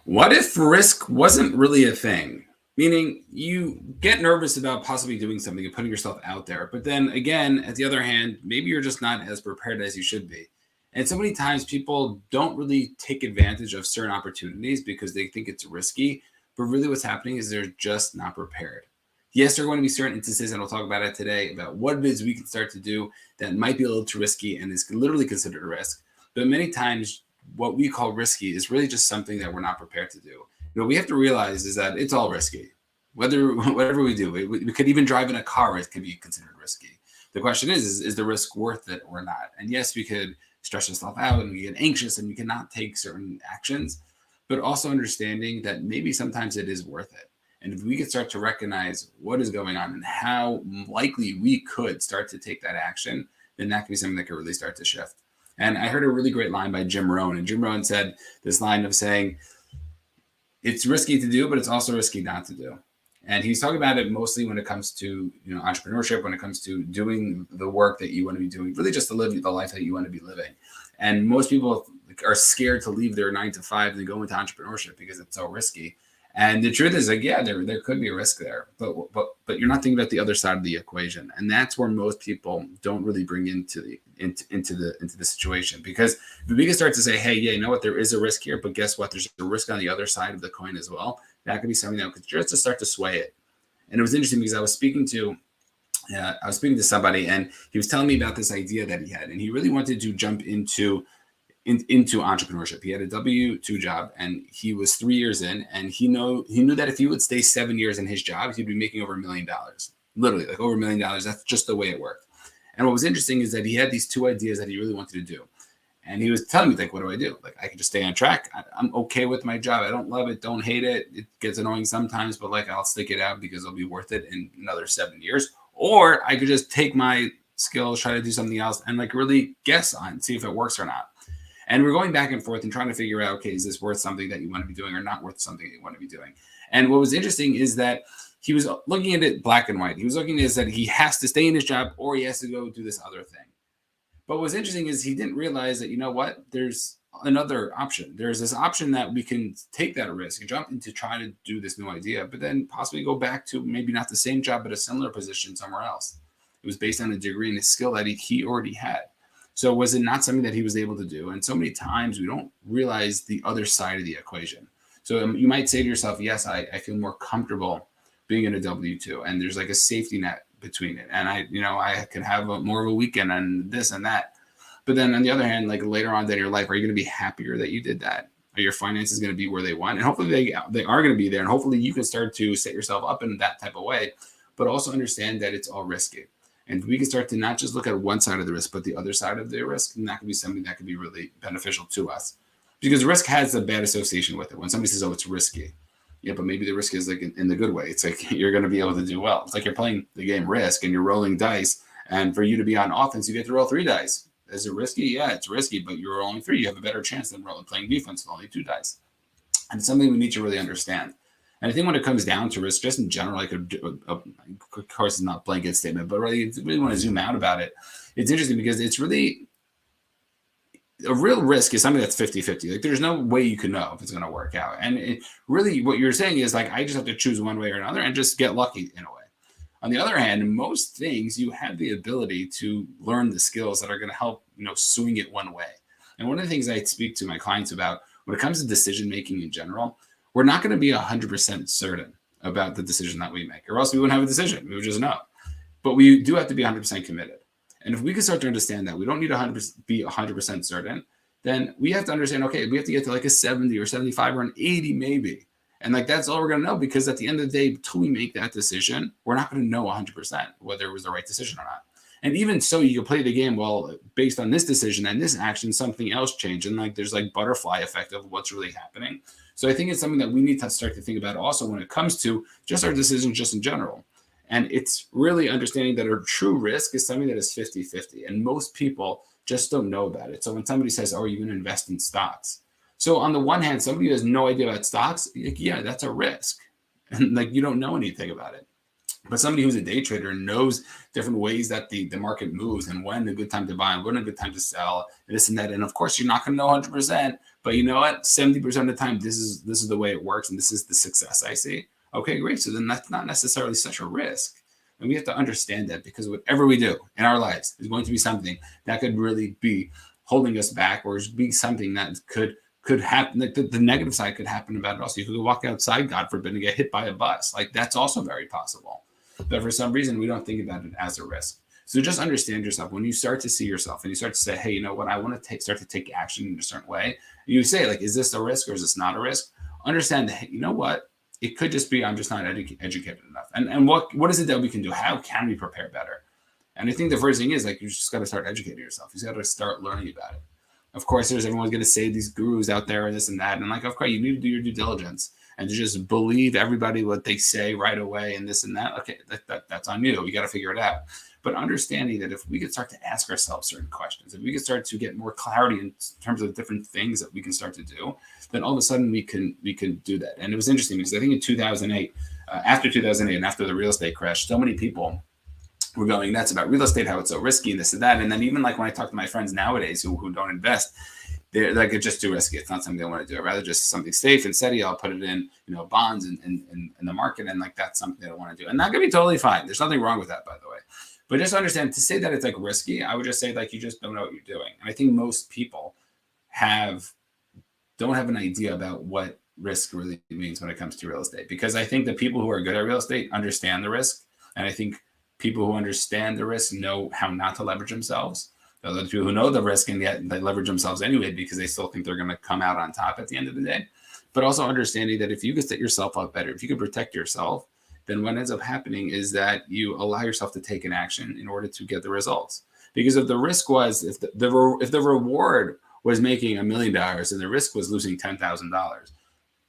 What if risk wasn't really a thing? Meaning you get nervous about possibly doing something and putting yourself out there. But then again, at the other hand, maybe you're just not as prepared as you should be. And so many times people don't really take advantage of certain opportunities because they think it's risky. But really, what's happening is they're just not prepared. Yes, there are going to be certain instances, and we'll talk about it today, about what it is we can start to do that might be a little too risky and is literally considered a risk. But many times what we call risky is really just something that we're not prepared to do. We have to realize is that it's all risky. Whatever we do, we could even drive in a car, it could be considered risky. The question is the risk worth it or not? And yes, we could stress ourselves out and we get anxious and we cannot take certain actions, but also understanding that maybe sometimes it is worth it. And if we could start to recognize what is going on and how likely we could start to take that action, then that could be something that could really start to shift. And I heard a really great line by Jim Rohn. And Jim Rohn said this line of saying, it's risky to do, but it's also risky not to do. And he's talking about it mostly when it comes to entrepreneurship, when it comes to doing the work that you want to be doing, really just to live the life that you want to be living. And most people are scared to leave their 9 to 5 and go into entrepreneurship because it's so risky. And the truth is, like, yeah, there could be a risk there, but you're not thinking about the other side of the equation, and that's where most people don't really bring into the situation. Because if we can start to say, hey, yeah, you know what, there is a risk here, but guess what? There's a risk on the other side of the coin as well. That could be something that could just to start to sway it. And it was interesting because I was speaking to somebody, and he was telling me about this idea that he had, and he really wanted to jump into entrepreneurship. He had a W-2 job, and he was 3 years in, and he knew that if he would stay 7 years in his job, he'd be making over $1 million, literally like over $1 million. That's just the way it worked. And what was interesting is that he had these two ideas that he really wanted to do. And he was telling me, like, what do I do? Like, I can just stay on track. I'm okay with my job. I don't love it, don't hate it. It gets annoying sometimes, but like, I'll stick it out because it'll be worth it in another 7 years. Or I could just take my skills, try to do something else, and like really guess on, see if it works or not. And we're going back and forth and trying to figure out, okay, is this worth something that you want to be doing or not worth something that you want to be doing? And what was interesting is that he was looking at it black and white. He was looking at it that he has to stay in his job or he has to go do this other thing. But what's interesting is he didn't realize that, you know what, there's another option. There's this option that we can take that risk and jump into trying to do this new idea, but then possibly go back to maybe not the same job, but a similar position somewhere else. It was based on a degree and a skill that he already had. So was it not something that he was able to do? And so many times we don't realize the other side of the equation. So you might say to yourself, yes, I feel more comfortable being in a W-2, and there's like a safety net between it. And I can have more of a weekend and this and that. But then on the other hand, like later on in your life, are you going to be happier that you did that? Are your finances going to be where they want? And hopefully they are going to be there. And hopefully you can start to set yourself up in that type of way, but also understand that it's all risky. And we can start to not just look at one side of the risk, but the other side of the risk. And that could be something that could be really beneficial to us. Because risk has a bad association with it. When somebody says, oh, it's risky. Yeah, but maybe the risk is like in the good way. It's like you're going to be able to do well. It's like you're playing the game Risk and you're rolling dice. And for you to be on offense, you get to roll 3 dice. Is it risky? Yeah, it's risky, but you're rolling 3. You have a better chance than playing defense with only 2 dice. And it's something we need to really understand. And I think when it comes down to risk, just in general, like of course, it's not a blanket statement, but really want to zoom out about it. It's interesting because it's really a real risk is something that's 50-50. Like there's no way you can know if it's going to work out. And really what you're saying is like, I just have to choose one way or another and just get lucky in a way. On the other hand, most things you have the ability to learn the skills that are going to help, swing it one way. And one of the things I speak to my clients about when it comes to decision making in general, we're not going to be 100% certain about the decision that we make, or else we wouldn't have a decision. We would just know. But we do have to be 100% committed. And if we can start to understand that we don't need to be 100% certain, then we have to understand, okay, we have to get to like a 70 or 75 or an 80 maybe. And like that's all we're going to know, because at the end of the day, until we make that decision, we're not going to know 100% whether it was the right decision or not. And even so, you can play the game, well, based on this decision and this action, something else changed. And like there's like butterfly effect of what's really happening. So I think it's something that we need to start to think about also when it comes to just our decisions just in general. And it's really understanding that our true risk is something that is 50-50. And most people just don't know about it. So when somebody says, oh, are you going to invest in stocks? So on the one hand, somebody who has no idea about stocks, like, yeah, that's a risk. And like you don't know anything about it. But somebody who's a day trader knows different ways that the market moves and when a good time to buy and when a good time to sell, and this and that. And of course, you're not going to know 100%, but you know what? 70% of the time, this is the way it works, and this is the success I see. Okay, great. So then that's not necessarily such a risk. And we have to understand that, because whatever we do in our lives is going to be something that could really be holding us back, or be something that could happen. Like the negative side could happen about it also. You could walk outside, God forbid, and get hit by a bus. Like that's also very possible. But for some reason, we don't think about it as a risk. So just understand yourself. When you start to see yourself and you start to say, hey, you know what, I want to start to take action in a certain way. You say, like, is this a risk or is this not a risk? Understand that, hey, you know what, it could just be I'm just not educated enough. And what is it that we can do? How can we prepare better? And I think the first thing is, like, you just got to start educating yourself. You got to start learning about it. Of course, everyone's going to say these gurus out there and this and that. And like, of course, you need to do your due diligence and to just believe everybody what they say right away and this and that. Okay, that's on you. You got to figure it out. But understanding that if we could start to ask ourselves certain questions, if we could start to get more clarity in terms of different things that we can start to do, then all of a sudden we can do that. And it was interesting because I think in 2008, after 2008 and after the real estate crash, so many people were going nuts about real estate, how it's so risky and this and that. And then even like when I talk to my friends nowadays who don't invest, they're like, it's just too risky. It's not something they want to do. I'd rather just something safe and steady. I'll put it in, bonds and in the market. And like, that's something they don't want to do. And that could be totally fine. There's nothing wrong with that, by the way. But just understand, to say that it's like risky, I would just say like, you just don't know what you're doing. And I think most people don't have an idea about what risk really means when it comes to real estate. Because I think the people who are good at real estate understand the risk. And I think people who understand the risk know how not to leverage themselves. The other people who know the risk and yet they leverage themselves anyway because they still think they're going to come out on top at the end of the day. But also understanding that if you could set yourself up better, if you could protect yourself, then what ends up happening is that you allow yourself to take an action in order to get the results. Because if the risk was, if the reward was making $1 million and the risk was losing $10,000,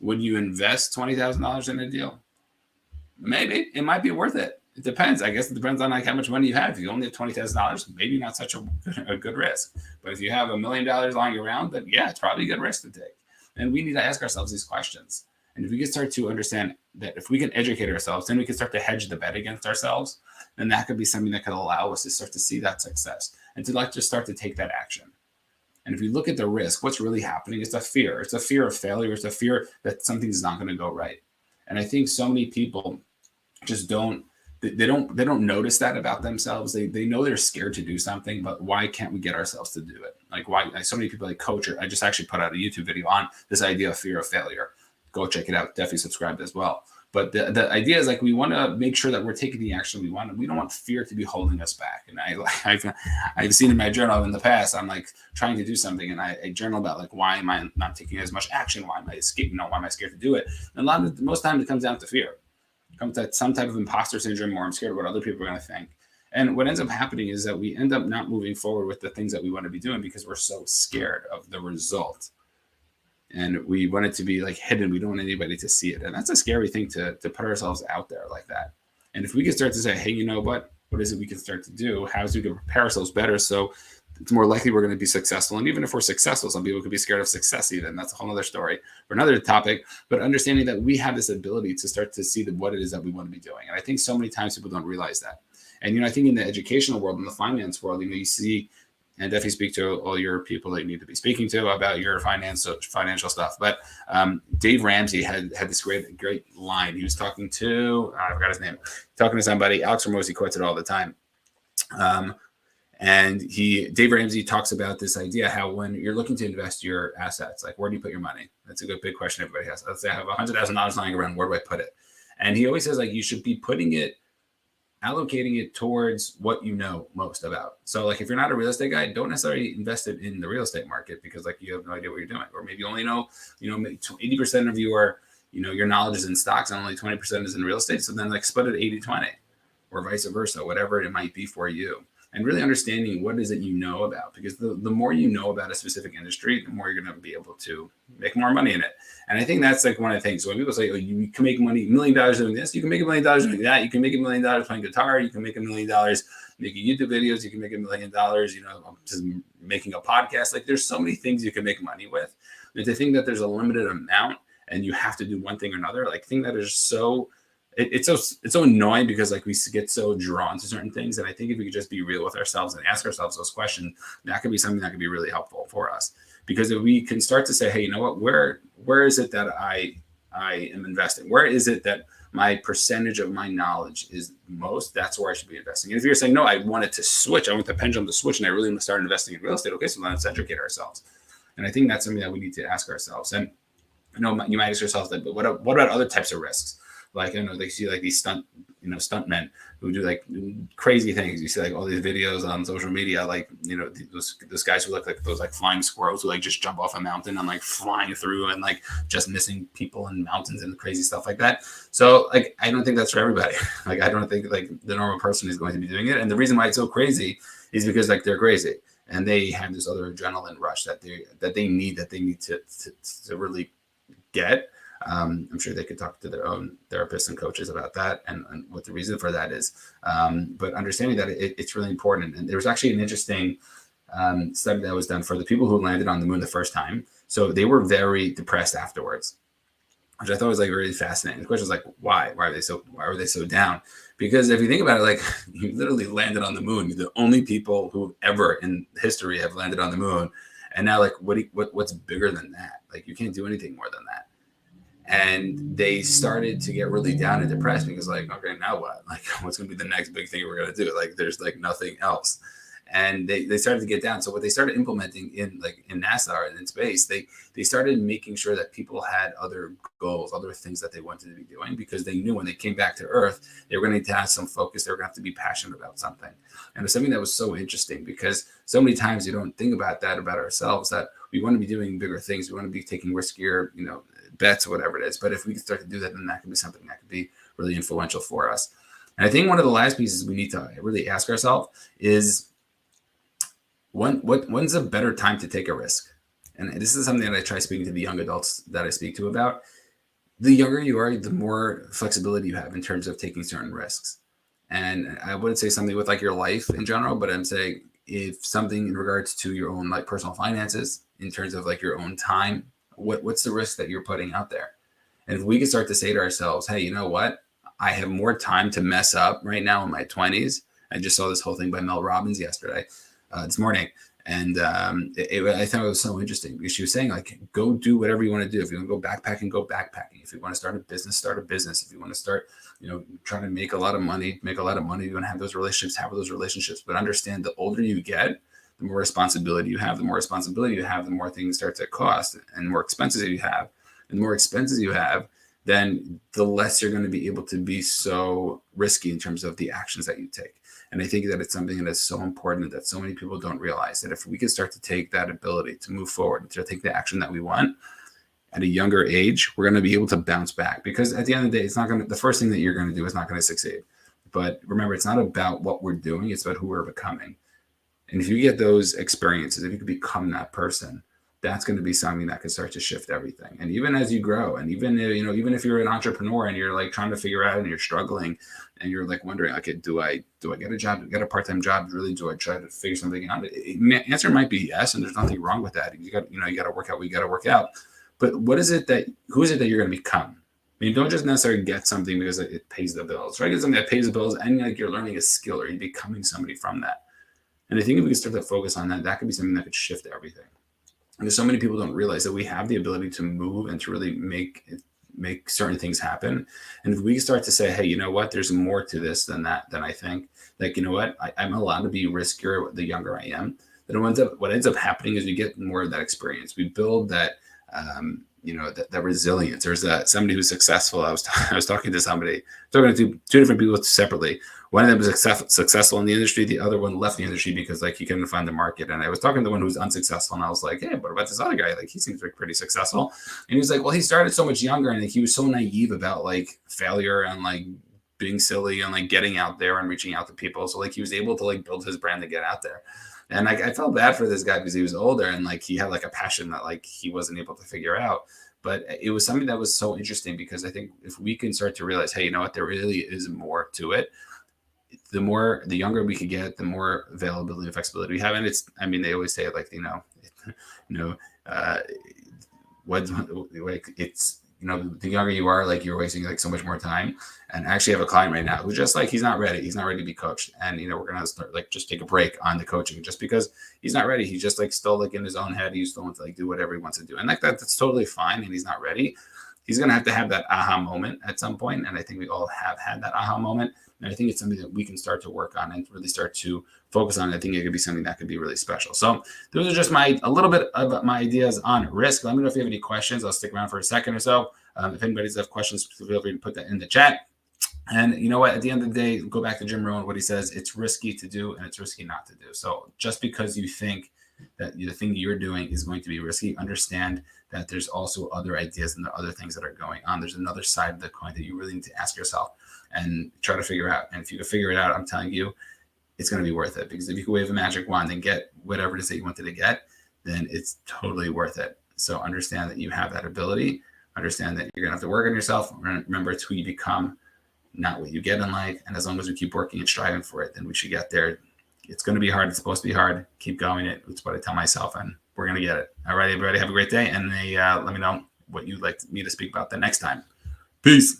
would you invest $20,000 in a deal? Maybe. It might be worth it. It depends. I guess it depends on like how much money you have. If you only have $20,000, maybe not such a good risk. But if you have $1 million lying around, then yeah, it's probably a good risk to take. And we need to ask ourselves these questions. And if we can start to understand that if we can educate ourselves, then we can start to hedge the bet against ourselves. Then that could be something that could allow us to start to see that success and to like just start to take that action. And if you look at the risk, what's really happening is a fear. It's a fear of failure. It's a fear that something's not going to go right. And I think so many people just don't notice that about themselves. They know they're scared to do something, but why can't we get ourselves to do it? Like why so many people like coach, or I just actually put out a YouTube video on this idea of fear of failure. Go check it out. Definitely subscribe as well. But the idea is like, we want to make sure that we're taking the action we want. We don't want fear to be holding us back. And I've seen in my journal in the past, I'm like trying to do something and I journal about like, why am I not taking as much action? Why am I escaping? Why am I scared to do it? And most times it comes down to fear. It comes to some type of imposter syndrome, or I'm scared of what other people are going to think. And what ends up happening is that we end up not moving forward with the things that we want to be doing because we're so scared of the result. And we want it to be like hidden. We don't want anybody to see it. And that's a scary thing to put ourselves out there like that. And if we can start to say, hey, you know what is it we can start to do? How is we can prepare ourselves better so it's more likely we're going to be successful. And even if we're successful, some people could be scared of success even. That's a whole other story for another topic. But understanding that we have this ability to start to see what it is that we want to be doing. And I think so many times people don't realize that. And, I think in the educational world, in the finance world, you see, and definitely speak to all your people that you need to be speaking to about your financial stuff. But Dave Ramsey had this great line. He was talking to, I forgot his name, talking to somebody. Alex Ramosi quotes it all the time. And Dave Ramsey talks about this idea, how when you're looking to invest your assets, like where do you put your money? That's a good big question everybody has. Let's say I have $100,000 lying around, where do I put it? And he always says like you should be allocating it towards what you know most about. So like if you're not a real estate guy, don't necessarily invest it in the real estate market because like you have no idea what you're doing. Or maybe you only know, 80% of your knowledge is in stocks and only 20% is in real estate. So then like split it 80-20 or vice versa, whatever it might be for you. And really understanding what is it you know about, because the more you know about a specific industry, the more you're going to be able to make more money in it. And I think that's like one of the things. So when people say, oh, you can make money, $1 million doing this, you can make $1 million doing that. You can make $1 million playing guitar. You can make $1 million making YouTube videos. You can make $1 million, just making a podcast. Like there's so many things you can make money with. And to think that there's a limited amount and you have to do one thing or another, like think that is so it's so annoying because like we get so drawn to certain things. And I think if we could just be real with ourselves and ask ourselves those questions, that could be something that could be really helpful for us. Because if we can start to say, hey, you know what, where is it that I am investing? Where is it that my percentage of my knowledge is most? That's where I should be investing. And if you're saying, no, I want it to switch, I want the pendulum to switch, and I really want to start investing in real estate, okay, so let's educate ourselves. And I think that's something that we need to ask ourselves. And you might ask yourself that, but what about other types of risks? Like, they see like these stunt men who do like crazy things. You see like all these videos on social media, like, those guys who look like those like flying squirrels who like just jump off a mountain and like flying through and like just missing people in mountains and crazy stuff like that. So like, I don't think that's for everybody. Like, I don't think like the normal person is going to be doing it. And the reason why it's so crazy is because like they're crazy and they have this other adrenaline rush that they need to really get. I'm sure they could talk to their own therapists and coaches about that and what the reason for that is. But understanding that it's really important. And there was actually an interesting study that was done for the people who landed on the moon the first time. So they were very depressed afterwards, which I thought was like really fascinating. The question was like, why? Why were they so down? Because if you think about it, like, you literally landed on the moon. You're the only people who ever in history have landed on the moon. And now, like, what's bigger than that? Like, you can't do anything more than that. And they started to get really down and depressed because, like, okay, now what? Like, what's going to be the next big thing we're going to do? Like, there's like nothing else. And they started to get down. So what they started implementing in NASA and in space, they started making sure that people had other goals, other things that they wanted to be doing, because they knew when they came back to Earth, they were going to need to have some focus. They were going to have to be passionate about something. And it's something that was so interesting because so many times you don't think about that about ourselves, that we want to be doing bigger things. We want to be taking riskier, bets or whatever it is. But if we can start to do that, then that could be something that could be really influential for us. And I think one of the last pieces we need to really ask ourselves is, when's a better time to take a risk? And this is something that I try speaking to the young adults that I speak to about. The younger you are, the more flexibility you have in terms of taking certain risks. And I wouldn't say something with like your life in general, but I'm saying if something in regards to your own like personal finances, in terms of like your own time, what's the risk that you're putting out there? And if we can start to say to ourselves, hey, you know what? I have more time to mess up right now in my 20s. I just saw this whole thing by Mel Robbins yesterday. This morning. And I thought it was so interesting because she was saying, like, go do whatever you want to do. If you want to go backpacking, go backpacking. If you want to start a business, start a business. If you want to start, trying to make a lot of money, make a lot of money. You want to have those relationships, have those relationships. But understand, the older you get, the more responsibility you have. The more responsibility you have, the more things start to cost, and the more expenses you have. And the more expenses you have, then the less you're going to be able to be so risky in terms of the actions that you take. And I think that it's something that is so important that so many people don't realize, that if we can start to take that ability to move forward, to take the action that we want at a younger age, we're going to be able to bounce back. Because at the end of the day, the first thing that you're going to do is not going to succeed. But remember, it's not about what we're doing, it's about who we're becoming. And if you get those experiences, if you can become that person, that's going to be something that can start to shift everything. And even as you grow, and even if you're an entrepreneur and you're like trying to figure out and you're struggling and you're like wondering, okay, do I get a job, get a part-time job? Really, do I try to figure something out? The answer might be yes, and there's nothing wrong with that. You got to work out. We got to work out. But who is it that you're going to become? I mean, don't just necessarily get something because it pays the bills, right? Get something that pays the bills, and like you're learning a skill or you're becoming somebody from that. And I think if we can start to focus on that, that could be something that could shift everything. Because so many people don't realize that we have the ability to move and to really make certain things happen. And if we start to say, hey, you know what, there's more to this than that, then I think, like, you know what, I'm allowed to be riskier the younger I am. Then what ends up happening is we get more of that experience. We build that, that resilience. There's somebody who's successful. I was talking to somebody, talking to two different people separately. One of them was successful in the industry. The other one left the industry because like he couldn't find the market. And I was talking to the one who was unsuccessful, and I was like, hey, what about this other guy? Like, he seems like pretty successful. And he was like, well, he started so much younger, and like, he was so naive about like failure and like being silly and like getting out there and reaching out to people. So like he was able to like build his brand to get out there. And like, I felt bad for this guy because he was older and like he had like a passion that like he wasn't able to figure out. But it was something that was so interesting because I think if we can start to realize, hey, you know what, there really is more to it. The younger we could get, the more availability and flexibility we have. And they always say like, the younger you are, like you're wasting like so much more time. And I actually have a client right now who's just like, he's not ready. He's not ready to be coached. And, we're going to start like, just take a break on the coaching just because he's not ready. He's just like still like in his own head. He still wants to like do whatever he wants to do. And like that's totally fine. And he's not ready. He's going to have that aha moment at some point. And I think we all have had that aha moment. And I think it's something that we can start to work on and really start to focus on. I think it could be something that could be really special. So those are just a little bit of my ideas on risk. Let me know if you have any questions. I'll stick around for a second or so. If anybody's have questions, feel free to put that in the chat. And you know what? At the end of the day, go back to Jim Rohn, what he says, it's risky to do and it's risky not to do. So just because you think that the thing you're doing is going to be risky, understand that there's also other ideas and there are other things that are going on. There's another side of the coin that you really need to ask yourself and try to figure out. And if you can figure it out, I'm telling you, it's going to be worth it. Because if you can wave a magic wand and get whatever it is that you wanted to get, then it's totally worth it. So understand that you have that ability. Understand that you're going to have to work on yourself. Remember, it's who you become, not what you get in life. And as long as we keep working and striving for it, then we should get there. It's going to be hard. It's supposed to be hard. Keep going. It's what I tell myself, and we're going to get it. All right, everybody, have a great day. And let me know what you'd like me to speak about the next time. Peace.